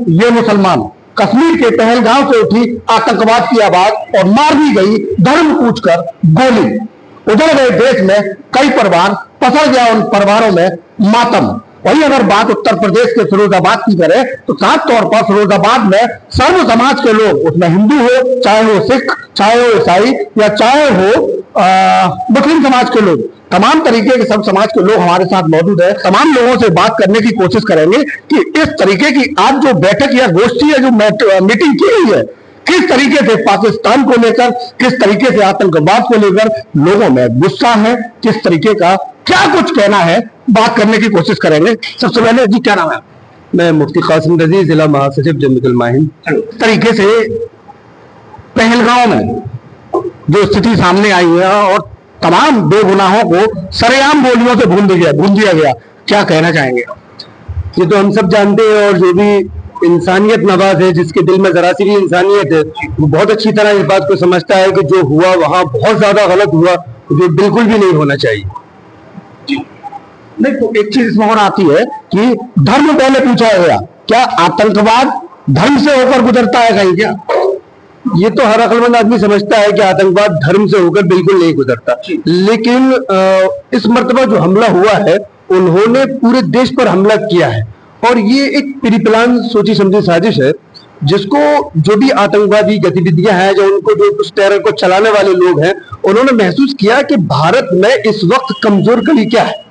ये मुसलमान। कश्मीर के पहलगांव से उठी आतंकवाद की आवाज और मार दी गई धर्म पूछकर गोली। उधर गए देश में कई परिवार, पसर गया उन परिवारों में मातम। वही अगर बात उत्तर प्रदेश के फिरोजाबाद की करें तो साफ तौर पर फिरोजाबाद में सर्व समाज के लोग, उसमें हिंदू हो, चाहे वो सिख, चाहे वो ईसाई या चाहे हो मुस्लिम समाज के लोग, तमाम तरीके के सब समाज के लोग हमारे साथ मौजूद है। तमाम लोगों से बात करने की कोशिश करेंगे कि इस तरीके की आज जो बैठक या गोष्ठी है, जो मीटिंग की गई है, किस तरीके से पाकिस्तान को लेकर, किस तरीके से आतंकवाद को लेकर लोगों में गुस्सा है, किस तरीके का क्या कुछ कहना है, बात करने की कोशिश करेंगे। सबसे पहले जी क्या नाम है? मैं मुफ्ती कासिम रजी, जिला महासचिव जमीयतुल माहिन। इस तरीके से पहलगांव में जो स्थिति सामने आई है और तमाम बेगुनाहों को सरेआम गोलियों से भून दिया गया, क्या कहना चाहेंगे? ये तो हम सब जानते हैं, और जो भी इंसानियत नवाज है, जिसके दिल में जरा सी भी इंसानियत है, वो बहुत अच्छी तरह इस बात को समझता है कि जो हुआ वहां बहुत ज्यादा गलत हुआ, जो बिल्कुल भी नहीं होना चाहिए। नहीं तो एक चीज इसमें और आती है कि धर्म पहले पूछा गया, क्या आतंकवाद धर्म से होकर गुजरता है कहीं? क्या ये तो हर अक्लमंद आदमी समझता है कि आतंकवाद धर्म से होकर बिल्कुल नहीं गुजरता, लेकिन इस मर्तबा जो हमला हुआ है, उन्होंने पूरे देश पर हमला किया है, और ये एक प्री प्लान सोची समझी साजिश है, जिसको जो भी आतंकवादी गतिविधियां हैं, जो उनको जो उस टेरर को चलाने वाले लोग हैं, उन्होंने महसूस किया कि भारत में इस वक्त कमजोर कड़ी क्या है।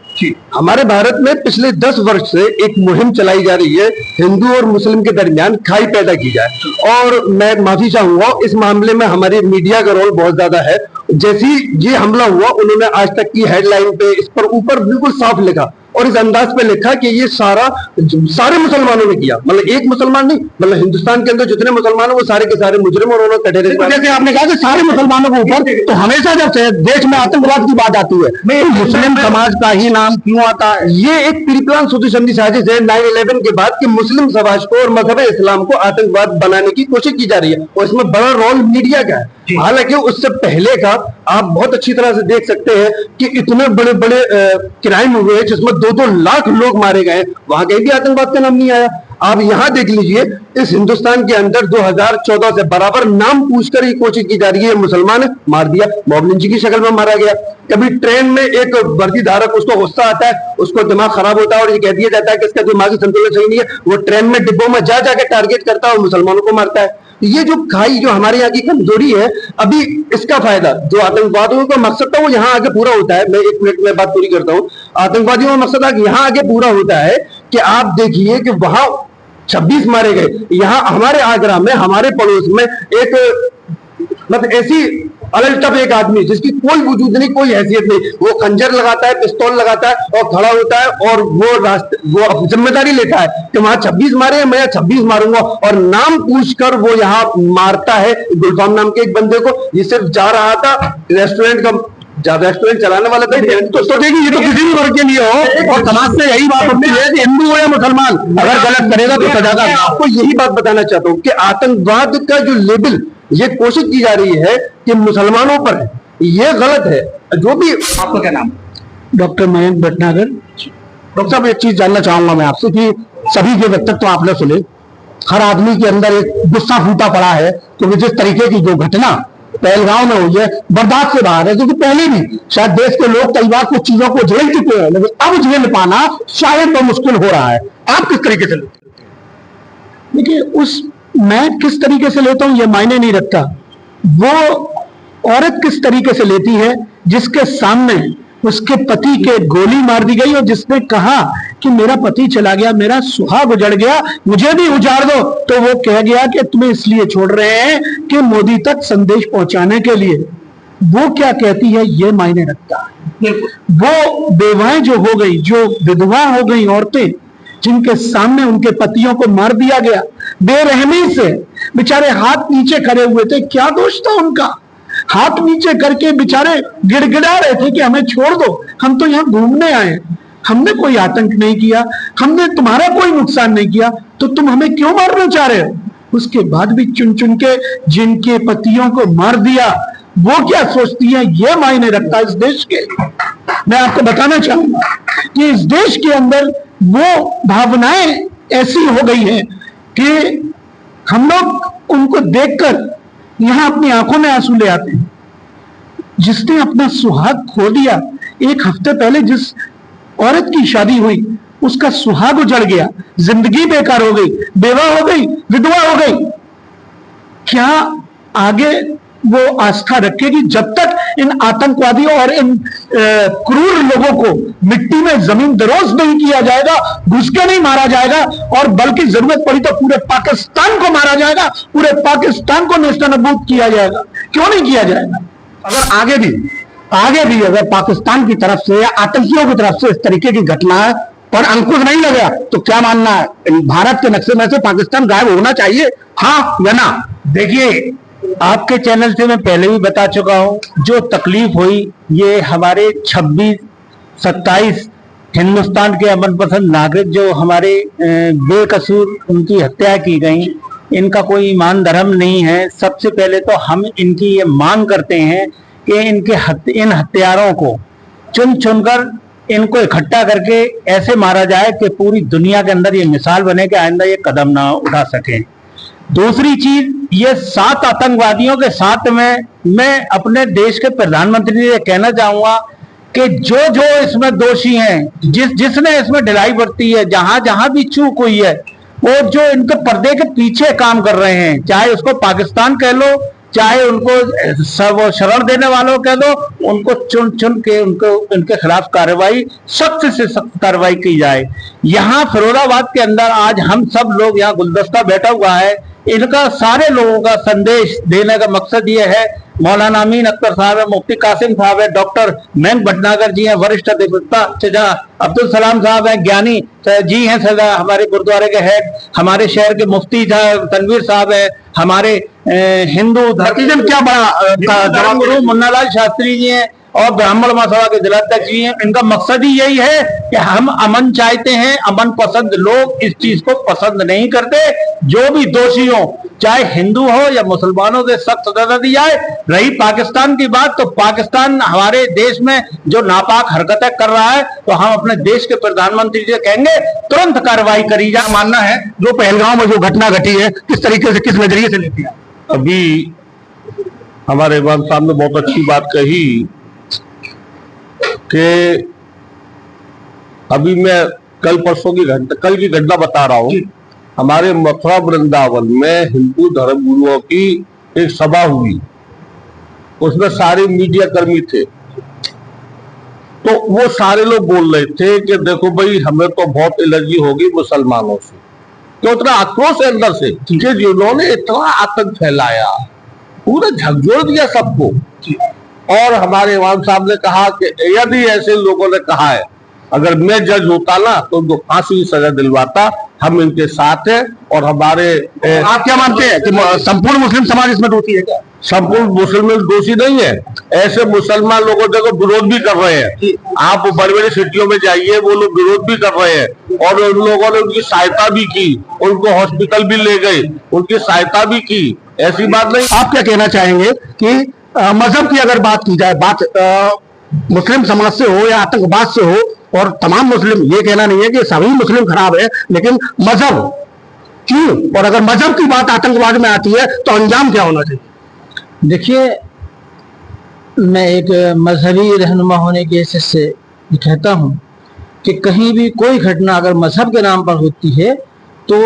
हमारे भारत में पिछले 10 वर्ष से एक मुहिम चलाई जा रही है, हिंदू और मुस्लिम के दरमियान खाई पैदा की जाए, और मैं माफी चाहूंगा, इस मामले में हमारे मीडिया का रोल बहुत ज्यादा है। जैसी ये हमला हुआ, उन्होंने आज तक की हेडलाइन पे इस पर ऊपर बिल्कुल साफ लिखा, और इस अंदाज पे लिखा कि ये सारे मुसलमानों ने किया, मतलब एक मुसलमान नहीं, मतलब हिंदुस्तान के अंदर जितने मुसलमान हैं वो सारे के सारे मुजरिम, और उन्होंने कटहरे। जैसे आपने कहा कि सारे मुसलमानों के ऊपर, तो हमेशा जब देश में आतंकवाद की बात आती है तो मुस्लिम समाज का ही नाम क्यों आता है? ये एक प्री प्लान सोची समझी साजिश है 9/11 के बाद कि मुस्लिम समाज को और मजहब इस्लाम को आतंकवाद बनाने की कोशिश की जा रही है, और इसमें बड़ा रोल मीडिया का है। हालांकि उससे पहले का आप बहुत अच्छी तरह से देख सकते हैं कि इतने बड़े बड़े क्राइम हुए जिसमें 2-2 लाख लोग मारे गए, वहां कहीं भी आतंकवाद का नाम नहीं आया। आप यहां देख लीजिए, इस हिंदुस्तान के अंदर 2014 से बराबर नाम पूछकर ही कोशिश की जा रही है, मुसलमान मार दिया, मॉब लिंचिंग की शक्ल में मारा गया। कभी ट्रेन में एक वर्दी धारक, उसको गुस्सा आता है, उसको दिमाग खराब होता है, और ये कह दिया जाता है कि इसका दिमागी संतुलन सही नहीं है, वो ट्रेन में डिब्बों में जा जाके टारगेट करता है और मुसलमानों को मारता है। ये जो खाई, जो हमारे यहाँ की कमजोरी है, अभी इसका फायदा जो आतंकवादियों का मकसद था वो यहाँ आगे पूरा होता है। मैं 1 मिनट में बात पूरी करता हूँ। आतंकवादियों का मकसद यहाँ आगे पूरा होता है कि आप देखिए कि वहां 26 मारे गए, यहाँ हमारे आगरा में, हमारे पड़ोस में एक मतलब ऐसी अलटप एक आदमी जिसकी कोई वजूद नहीं, कोई हैसियत नहीं, वो खंजर लगाता है, पिस्तौल लगाता है और खड़ा होता है, और वो जिम्मेदारी लेता है कि वहां 26 मारे हैं, मैं 26 मारूंगा, और नाम पूछकर वो यहाँ मारता है गुलफाम नाम के एक बंदे को। ये सिर्फ जा रहा था रेस्टोरेंट का, जब रेस्टोरेंट चलाने वाला था, तो देखिए ये तो किसी भी वर्ग के लिए हो, और समाज से यही बात होती है कि हिंदू हो या मुसलमान, अगर गलत करेगा तो सजा का। आपको यही बात बताना चाहता हूँ कि आतंकवाद का जो लेबल ये कोशिश की जा रही है कि मुसलमानों पर है, ये गलत है। जो भी, आपका क्या नाम? डॉक्टर मयंक भटनागर। डॉक्टर साहब, एक चीज जानना चाहूंगा मैं आपसे कि सभी के वक्तव्य तो आपने सुने, हर आदमी के अंदर एक गुस्सा फूटा पड़ा है, क्योंकि जिस तरीके की जो घटना पहलगांव में हुई है बर्दाश्त से बाहर है, क्योंकि पहले भी शायद देश के लोग कई बार कुछ चीजों को झेल चुके हैं, लेकिन अब झेल पाना शायद तो मुश्किल हो रहा है। आप किस तरीके से लेते हैं? देखिए, मैं किस तरीके से लेता हूं ये मायने नहीं रखता, वो औरत किस तरीके से लेती है जिसके सामने उसके पति के गोली मार दी गई, और जिसने कहा कि मेरा पति चला गया, मेरा सुहाग उजड़ गया, मुझे भी उजाड़ दो, तो वो कह गया कि तुम्हें इसलिए छोड़ रहे हैं कि मोदी तक संदेश पहुंचाने के लिए। वो क्या कहती है ये मायने रखता है। वो बेवाएं जो हो गई, जो विधवा हो गई औरतें, जिनके सामने उनके पतियों को मार दिया गया बेरहमी से, बेचारे हाथ नीचे खड़े हुए थे, क्या दोष था उनका? हाथ नीचे करके बेचारे गिड़गिड़ा रहे थे कि हमें छोड़ दो, हम तो यहाँ घूमने आए, हमने कोई आतंक नहीं किया, हमने तुम्हारा कोई नुकसान नहीं किया, तो तुम हमें क्यों मारना चाह रहे हो? उसके बाद भी चुन चुन के जिनके पतियों को मार दिया, वो क्या सोचती है ये मायने रखता है इस देश के। मैं आपको बताना चाहूंगा कि इस देश के अंदर वो भावनाएं ऐसी हो गई हैं कि हम लोग उनको देखकर यहां अपनी आंखों में आंसू ले आते हैं। जिसने अपना सुहाग खो दिया, एक हफ्ते पहले जिस औरत की शादी हुई उसका सुहाग उजड़ गया, जिंदगी बेकार हो गई, बेवा हो गई, विधवा हो गई, क्या आगे वो आस्था रखेगी जब तक इन आतंकवादियों और इन क्रूर लोगों को मिट्टी में जमीन दरोज नहीं किया जाएगा, घुस के नहीं मारा जाएगा, और बल्कि जरूरत पड़ी तो पूरे पाकिस्तान को मारा जाएगा, पूरे पाकिस्तान को नेस्तनाबूद किया जाएगा? क्यों नहीं किया जाएगा? अगर आगे भी अगर पाकिस्तान की तरफ से या आतंकियों की तरफ से इस तरीके की घटना पर अंकुश नहीं लगा तो क्या मानना है, भारत के नक्शे में से पाकिस्तान गायब होना चाहिए, हाँ या ना? देखिए, आपके चैनल से मैं पहले भी बता चुका हूं, जो तकलीफ हुई ये हमारे 26-27 हिंदुस्तान के अमन पसंद नागरिक जो हमारे बेकसूर उनकी हत्या की गई, इनका कोई ईमान धर्म नहीं है। सबसे पहले तो हम इनकी ये मांग करते हैं कि इन हत्यारों को चुन चुनकर इनको इकट्ठा करके ऐसे मारा जाए कि पूरी दुनिया के अंदर ये मिसाल बने कि आइंदा ये कदम ना उठा सके। दूसरी चीज, ये 7 आतंकवादियों के साथ में मैं अपने देश के प्रधानमंत्री से कहना चाहूंगा कि जो जो इसमें दोषी हैं, जिसने इसमें ढिलाई बरती है, जहां जहां भी चूक हुई है, वो जो इनके पर्दे के पीछे काम कर रहे हैं, चाहे उसको पाकिस्तान कह लो, चाहे उनको शरण देने वालों कह दो, उनको चुन चुन के उनके खिलाफ कार्रवाई, सख्त से सख्त कार्रवाई की जाए। यहाँ फिरोजाबाद के अंदर आज हम सब लोग, यहाँ गुलदस्ता बैठा हुआ है, इनका सारे लोगों का संदेश देने का मकसद ये है। मौलाना अमीन अख्तर साहब है, मुफ्ती कासिम साहब है, डॉक्टर मयंक भटनागर जी हैं, वरिष्ठ अधिवक्ता सजा अब्दुल सलाम साहब हैं, ज्ञानी जी हैं सजा हमारे गुरुद्वारे के हेड, हमारे शहर के मुफ्ती तनवीर साहब है, हमारे हिंदू धर्म क्या बड़ा गुरु मुन्नालाल शास्त्री जी हैं, और ब्राह्मण महासभा के जिलाध्यक्ष जी हैं। इनका मकसद ही यही है कि हम अमन चाहते हैं, अमन पसंद लोग इस चीज को पसंद नहीं करते। जो भी दोषी हो, चाहे हिंदू हो या मुसलमानों से सख्त सजा दी जाए। रही पाकिस्तान की बात, तो पाकिस्तान हमारे देश में जो नापाक हरकतें कर रहा है, तो हम अपने देश के प्रधानमंत्री से कहेंगे तुरंत कार्रवाई करी जाए। मानना है जो पहलगांव में जो घटना घटी है, किस तरीके से, किस नजरिए से लेती है? अभी हमारे इमाम साहब ने बहुत अच्छी बात कही कि अभी मैं कल की घटना बता रहा हूँ। हमारे मथुरा वृंदावन में हिंदू धर्म गुरुओं की एक सभा हुई, उसमें सारे मीडिया कर्मी थे। तो वो सारे लोग बोल रहे थे कि देखो भाई, हमें तो बहुत एलर्जी होगी मुसलमानों से, तो इतना आक्रोश है अंदर से कि जिन्होंने इतना आतंक फैलाया, पूरा झकझोर दिया सबको। और हमारे इमाम साहब ने कहा कि यदि ऐसे लोगों ने कहा है, अगर मैं जज होता ना तो उनको फांसी की सजा दिलवाता। हम इनके साथ हैं। और हमारे आप क्या मानते हैं कि संपूर्ण मुस्लिम समाज इसमें दोषी है क्या? संपूर्ण मुस्लिम दोषी नहीं है। ऐसे मुसलमान लोगों देखो विरोध भी कर रहे हैं। आप बड़ी बड़ी सिटियों में जाइए, वो लोग विरोध भी कर रहे हैं, और उन लोगों ने उनकी सहायता भी की, उनको हॉस्पिटल भी ले गए, उनकी सहायता भी की। ऐसी बात नहीं। आप क्या कहना चाहेंगे कि मजहब की अगर बात की जाए, बात मुस्लिम समाज से हो या आतंकवाद से हो, और तमाम मुस्लिम, ये कहना नहीं है कि सभी मुस्लिम खराब है, लेकिन मजहब क्यों, और अगर मजहब की बात आतंकवाद में आती है तो अंजाम क्या होना चाहिए? देखिए, मैं एक मजहबी रहनुमा होने के हिसाब से कहता हूँ कि कहीं भी कोई घटना अगर मजहब के नाम पर होती है तो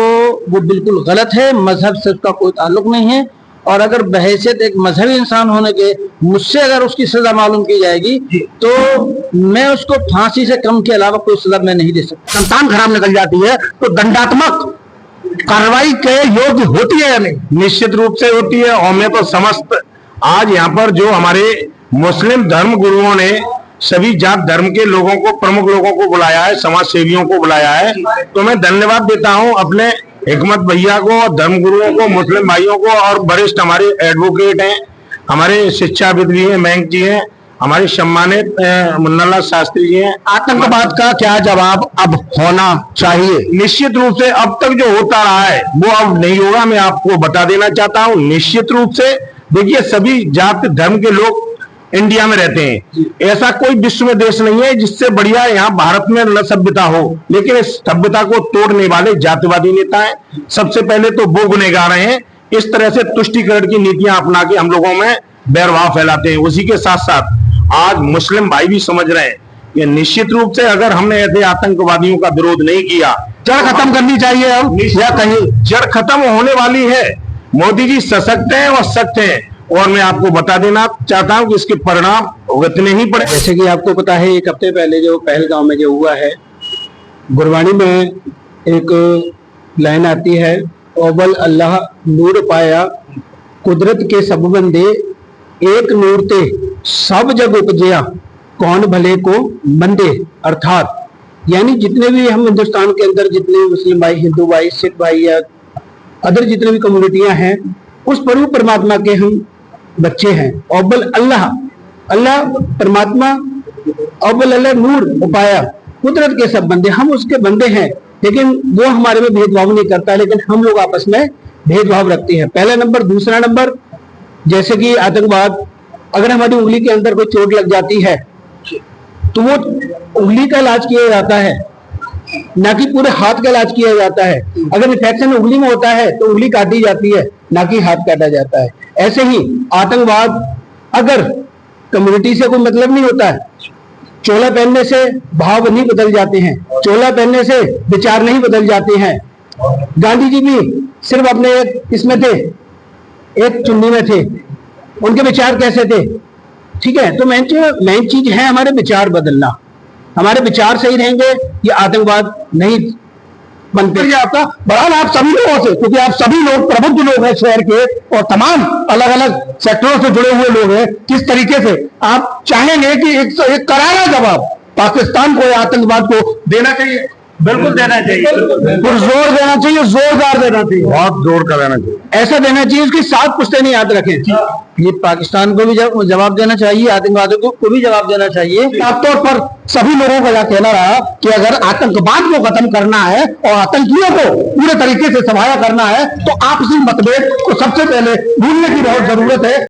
वो बिल्कुल गलत है, मजहब से उसका कोई ताल्लुक नहीं है। और अगर बहैसियत एक मजहबी इंसान होने के मुझसे अगर उसकी सजा मालूम की जाएगी तो मैं उसको फांसी से कम के अलावा कोई सजा मैं नहीं दे सकता। संतान खराब निकल जाती है तो दंडात्मक कार्रवाई के योग्य होती है या नहीं? निश्चित रूप से होती है। और मैं तो समस्त आज यहाँ पर जो हमारे मुस्लिम धर्म गुरुओं ने सभी जात धर्म के लोगों को, प्रमुख लोगों को बुलाया है, समाज सेवियों को बुलाया है, तो मैं धन्यवाद देता हूँ अपने हिकमत भैया को, धर्म गुरुओं को, मुस्लिम भाइयों को, और वरिष्ठ हमारे एडवोकेट हैं, हमारे शिक्षाविद भी हैं, मयंक जी हैं, हमारे सम्मानित मुन्नालाल शास्त्री जी हैं। आतंकवाद का क्या जवाब अब होना चाहिए? निश्चित रूप से अब तक जो होता रहा है वो अब नहीं होगा। मैं आपको बता देना चाहता हूँ, निश्चित रूप से देखिए, सभी जाति धर्म के लोग इंडिया में रहते हैं। ऐसा कोई विश्व में देश नहीं है जिससे बढ़िया यहाँ भारत में न सभ्यता हो, लेकिन इस सभ्यता को तोड़ने वाले जातिवादी नेता हैं। सबसे पहले तो वो गुनहगार हैं, इस तरह से तुष्टीकरण की नीतियां अपना के हम लोगों में बैरभाव फैलाते हैं। उसी के साथ साथ आज मुस्लिम भाई भी समझ रहे हैं कि निश्चित रूप से अगर हमने ऐसे आतंकवादियों का विरोध नहीं किया, जड़ खत्म करनी चाहिए अब, या कहीं जड़ खत्म होने वाली है। मोदी जी सशक्त हैं और सख्त हैं, और मैं आपको बता देना चाहता हूं कि इसके परिणाम भुगतने ही पड़े। जैसे कि आपको पता है, एक हफ्ते पहले जो पहलगांव में जो हुआ है, गुरबानी में एक लाइन आती है, ओबल अल्लाह नूर पाया कुदरत के सब बंदे, एक नूर ते सब जग उपजया कौन भले को मंदे। अर्थात यानी जितने भी हम हिंदुस्तान के अंदर जितने मुस्लिम भाई, हिंदू भाई, सिख भाई या अदर जितने भी कम्युनिटियां हैं, उस प्रभु परमात्मा के हम बच्चे हैं। ओबल अल्लाह, अल्लाह परमात्मा, ओबल अल्लाह नूर उपाया कुदरत के सब बंदे, हम उसके बंदे हैं, लेकिन वो हमारे में भेदभाव नहीं करता, लेकिन हम लोग आपस में भेदभाव रखते हैं। पहला नंबर। दूसरा नंबर, जैसे कि आतंकवाद, अगर हमारी उंगली के अंदर कोई चोट लग जाती है तो वो उंगली का इलाज किया जाता है, ना कि पूरे हाथ का इलाज किया जाता है। अगर इन्फेक्शन उंगली में होता है तो उंगली काटी जाती है, ना कि हाथ काटा जाता है। ऐसे ही आतंकवाद, अगर कम्युनिटी से कोई मतलब नहीं होता है, चोला पहनने से भाव नहीं बदल जाते हैं, चोला पहनने से विचार नहीं बदल जाते हैं। गांधी जी भी सिर्फ अपने इसमें थे, एक चुन्नी में थे, उनके विचार कैसे थे? ठीक है, तो मेन चीज है हमारे विचार बदलना। हमारे विचार सही रहेंगे, ये आतंकवाद नहीं बनते। आपका बड़ा आप सभी लोगों से, क्योंकि आप सभी लोग प्रबुद्ध लोग हैं शहर के, और तमाम अलग अलग सेक्टरों से जुड़े हुए लोग हैं, किस तरीके से आप चाहेंगे कि एक करारा जवाब पाकिस्तान को या आतंकवाद को देना चाहिए? बिल्कुल देना चाहिए, जोर देना चाहिए, जोरदार देना चाहिए, बहुत जोर का देना चाहिए। ऐसा देना चाहिए उसकी 7 पुश्तैनी याद रखें। ये पाकिस्तान को भी जवाब देना चाहिए, आतंकवादियों को भी जवाब देना चाहिए। साफ तौर पर सभी लोगों का यह कहना रहा कि अगर आतंकवाद को खत्म करना है और आतंकियों को पूरे तरीके से समाया करना है, तो आपसी मतभेद को सबसे पहले भूलने की बहुत जरूरत है।